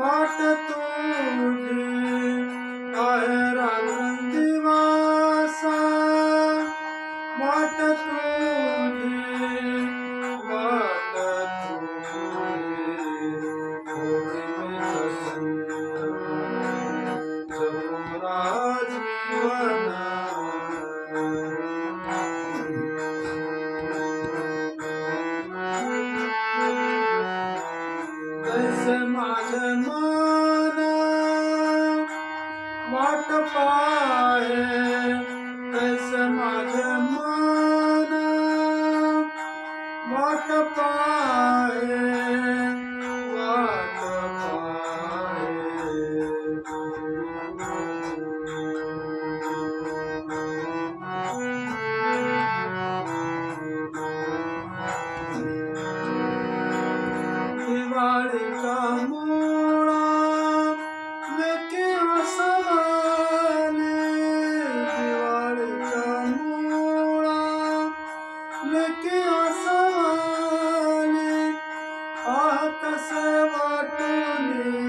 वाट तुझी आहे रात्रंदिवसा वाट तुझी वाट तुझी जगुरा जीवन कैसे माझे मन वाट पाहे कैसे माझे मन वाट पाहे वाट दिवाळीच्या मुळा लेके आसमाने दिवाळीच्या मुळा लेके आसमाने आह कसे वाटुनी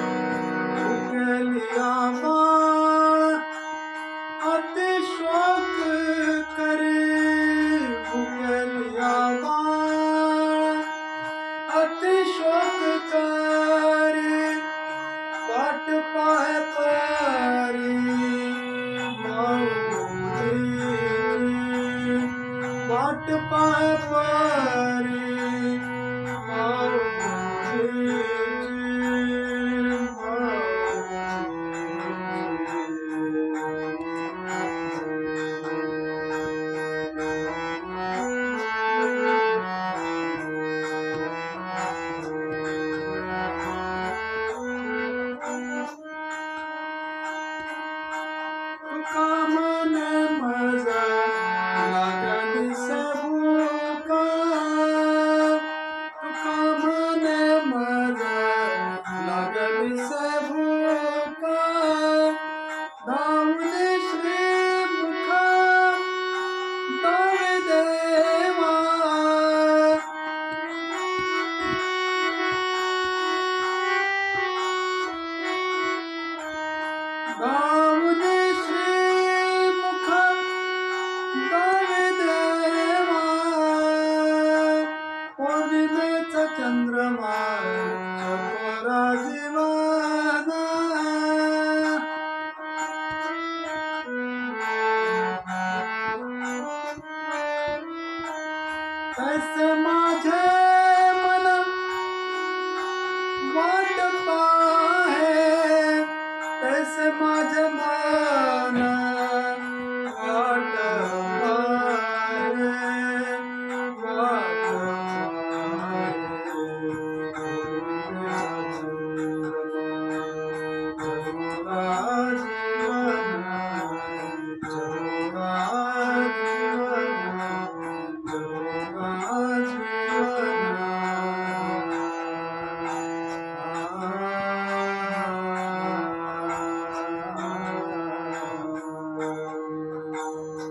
पंढरीची लिया बाळ अति शोक करे भुकलिया बाळ अति शोक करे वाट पाहे परी माऊलीची वाट पाहे परी माऊलीची कामने मजा लागली सबका कामने मजा लागली सबका धावले श्रीमुख दावे देवा धावले चंद्रमा चकोरा जीवन कैसे माझे